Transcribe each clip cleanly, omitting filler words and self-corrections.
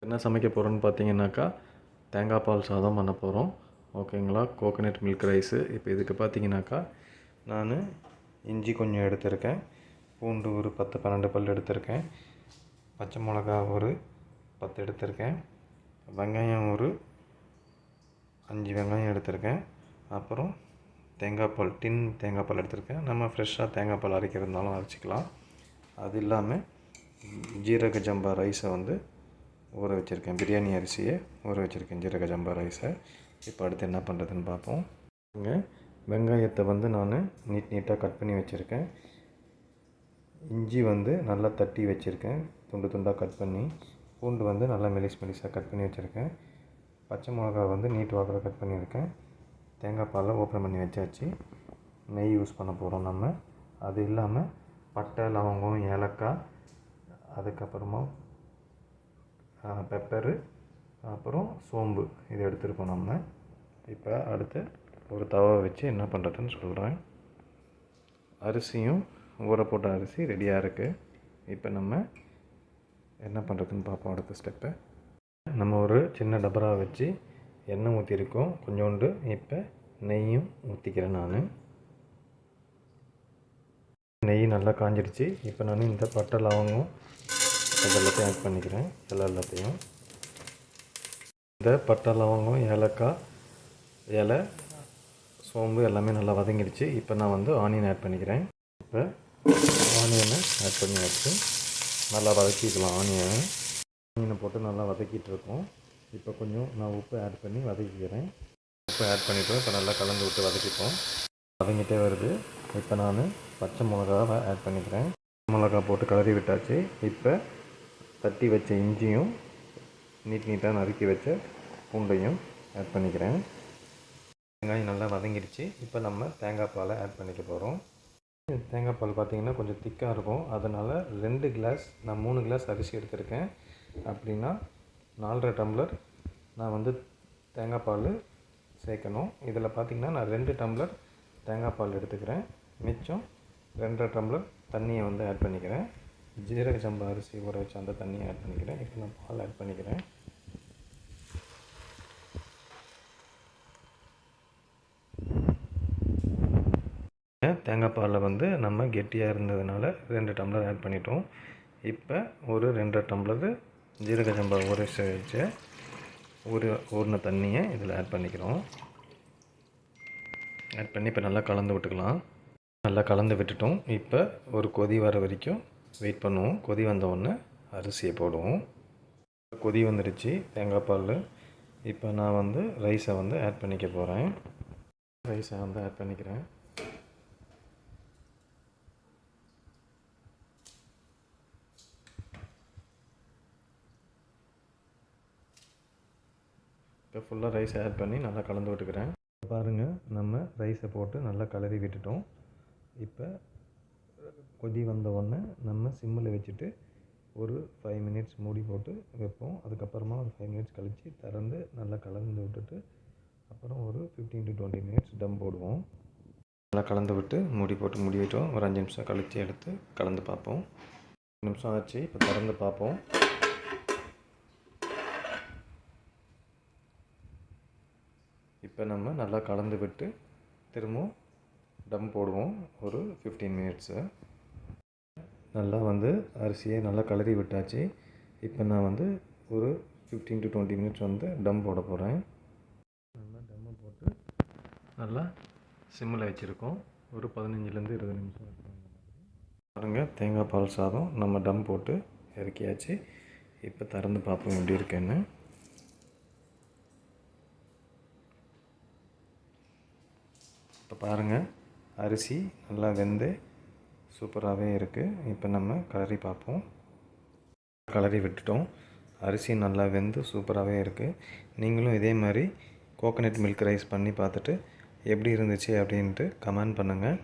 என்ன சமைக்க போகிறோன்னு பார்த்தீங்கன்னாக்கா தேங்காய் பால் சாதம் பண்ண போகிறோம். ஓகேங்களா. Coconut milk rice. இப்போ இதுக்கு பார்த்தீங்கன்னாக்கா நான் இஞ்சி கொஞ்சம் எடுத்திருக்கேன், பூண்டு ஒரு 10-12 பல் எடுத்திருக்கேன், பச்சை மிளகா ஒரு 10 எடுத்திருக்கேன், வெங்காயம் ஒரு 5 வெங்காயம் எடுத்திருக்கேன், அப்புறம் தேங்காய் பால் தேங்காய் பால் எடுத்திருக்கேன். நம்ம ஃப்ரெஷ்ஷாக தேங்காய் பால் அரைக்கிறதுனாலும் அரைச்சிக்கலாம். அது இல்லாமல் ஜீரக ஜம்பா ரைஸை ஊற வச்சுருக்கேன், பிரியாணி அரிசியை ஊற வச்சுருக்கேன், ஜீரக ஜம்பா ரைஸை. இப்போ அடுத்து என்ன பண்ணுறதுன்னு பார்ப்போம். இங்கே வெங்காயத்தை நான் நீட்டாக கட் பண்ணி வச்சுருக்கேன். இஞ்சி நல்லா தட்டி வச்சுருக்கேன், துண்டு துண்டாக கட் பண்ணி. பூண்டு நல்லா மெலிசாக கட் பண்ணி வச்சுருக்கேன். பச்சை மிளகா நீட் வாக்கில் கட் பண்ணியிருக்கேன். தேங்காய் பாலை ஓப்பன் பண்ணி வச்சாச்சு. நெய் யூஸ் பண்ண போகிறோம் நம்ம. அது இல்லாமல் பட்டை, லவங்கம், ஏலக்காய், அதுக்கப்புறமா பெப்பரு, அப்புறம் சோம்பு, இது எடுத்துருக்கோம் நம்ம. இப்போ அடுத்து ஒரு தவா வச்சு என்ன பண்ணுறதுன்னு சொல்கிறேன். அரிசியும் ஊற போட்ட அரிசி ரெடியாக இருக்குது. இப்போ நம்ம என்ன பண்ணுறதுன்னு பார்ப்போம். அடுத்த ஸ்டெப்பை நம்ம ஒரு சின்ன டபரா வச்சு எண்ணெய் ஊற்றிருக்கோம் கொஞ்சோண்டு. இப்போ நெய்யும் ஊற்றிக்கிறேன் நான். நெய் நல்லா காஞ்சிடுச்சு. இப்போ நான் இந்த பட்டை, லவங்கம் எல்லாத்தையும் ஆட் பண்ணிக்கிறேன். எல்லாத்தையும் இந்த பட்டை, லவங்கம், ஏலக்காய், இலை, சோம்பு எல்லாமே நல்லா வதங்கிடுச்சு. இப்போ நான் ஆனியன் ஆட் பண்ணிக்கிறேன். இப்போ ஆனியனை ஆட் பண்ணி வச்சு நல்லா வதக்கிக்கலாம். ஆனியனை போட்டு நல்லா வதக்கிட்டு இருக்கோம். இப்போ கொஞ்சம் நான் உப்பு ஆட் பண்ணி வதக்கிக்கிறேன். உப்பு ஆட் பண்ணிவிட்டு இப்போ நல்லா கலந்து விட்டு வதக்கிப்போம். வதங்கிட்டே வருது. இப்போ நான் பச்சை மிளகாவை ஆட் பண்ணிக்கிறேன். மிளகா போட்டு கலரி விட்டாச்சு. இப்போ தட்டி வச்ச இஞ்சியும் நீட்டாக நறுக்கி வச்ச பூண்டையும் ஆட் பண்ணிக்கிறேன். வெங்காயம் நல்லா வதங்கிடுச்சு. இப்போ நம்ம தேங்காய் பாலை ஆட் பண்ணிக்க போகிறோம். தேங்காய் பால் பார்த்திங்கன்னா கொஞ்சம் திக்காக இருக்கும். அதனால் 2 கிளாஸ், நான் 3 கிளாஸ் அரிசி எடுத்திருக்கேன். அப்படின்னா 4.5 டம்ளர் நான் தேங்காய் பால் சேர்க்கணும். இதில் பார்த்திங்கன்னா நான் 2 டம்ளர் தேங்காய் பால் எடுத்துக்கிறேன். மிச்சம் 2.5 டம்ளர் தண்ணியை ஆட் பண்ணிக்கிறேன். ஜீரக சம்பா அரிசி ஊற வச்சு அந்த தண்ணியை ஆட் பண்ணிக்கிறேன். இப்போ நான் பால் ஆட் பண்ணிக்கிறேன். தேங்காய் பாலில் நம்ம கெட்டியாக இருந்ததுனால 2 டம்ளர் ஆட் பண்ணிட்டோம். இப்போ ஒரு 2.5 டம்ளர் ஜீரக சம்பா ஊற வச்சு ஊறின தண்ணியை இதில் ஆட் பண்ணிக்கிறோம். ஆட் பண்ணி இப்போ நல்லா கலந்து விட்டுக்கலாம். நல்லா கலந்து விட்டுட்டோம். இப்போ ஒரு கொதி வர வரைக்கும் வெயிட் பண்ணுவோம். கொதி வந்தவுடனே அரிசியை போடுவோம். கொதி வந்துடுச்சு தேங்காய் பால். இப்போ நான் ரைஸை ஆட் பண்ணிக்க போகிறேன். ரைஸை ஆட் பண்ணிக்கிறேன். இப்போ ஃபுல்லாக ரைஸை ஆட் பண்ணி நல்லா கலந்து விட்டுக்கிறேன். பாருங்கள், நம்ம ரைஸை போட்டு நல்லா கலரி விட்டுட்டோம். இப்போ கொதி வந்த உடனே நம்ம சிம்மில் வச்சுட்டு ஒரு 5 மினிட்ஸ் மூடி போட்டு வைப்போம். அதுக்கப்புறமா ஒரு 5 மினிட்ஸ் கழித்து திறந்து நல்லா கலந்து விட்டுட்டு அப்புறம் ஒரு 15 to 20 மினிட்ஸ் டம் போடுவோம். நல்லா கலந்து விட்டு மூடி போட்டு மூடிவிட்டோம். ஒரு 5 நிமிஷம் கழித்து எடுத்து கலந்து பார்ப்போம். 5 நிமிஷம் ஆச்சு. இப்போ திறந்து பார்ப்போம். இப்போ நம்ம நல்லா கலந்து விட்டு திரும்பவும் டம் போடுவோம் ஒரு 15 மினிட்ஸு. நல்லா அரிசியை நல்லா கலரி விட்டாச்சு. இப்போ நான் ஒரு 15 to 20 மினிட்ஸ் டம் போட போகிறேன். நல்லா டம்மை போட்டு நல்லா சிம்மில் வச்சுருக்கோம். ஒரு 15லேருந்து 20 நிமிஷம் பாருங்கள். தேங்காய் பால் சாதம் நம்ம டம் போட்டு இறக்கியாச்சு. இப்போ திறந்து பார்ப்போம் எப்படி இருக்குன்னு. இப்போ பாருங்கள், அரிசி நல்லா வெந்து சூப்பராகவே இருக்குது. இப்போ நம்ம கலரி பார்ப்போம். கலரி விட்டுட்டோம். அரிசி நல்லா வெந்து சூப்பராகவே இருக்குது. நீங்களும் இதே மாதிரி கோகோனட் மில்க் ரைஸ் பண்ணி பார்த்துட்டு எப்படி இருந்துச்சு அப்படின்ட்டு கமெண்ட் பண்ணுங்கள்.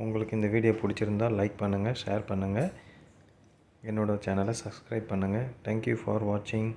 உங்களுக்கு இந்த வீடியோ பிடிச்சிருந்தால் லைக் பண்ணுங்கள், ஷேர் பண்ணுங்கள், என்னோடய சேனலை சப்ஸ்கிரைப் பண்ணுங்கள். தேங்க்யூ ஃபார் வாட்சிங்.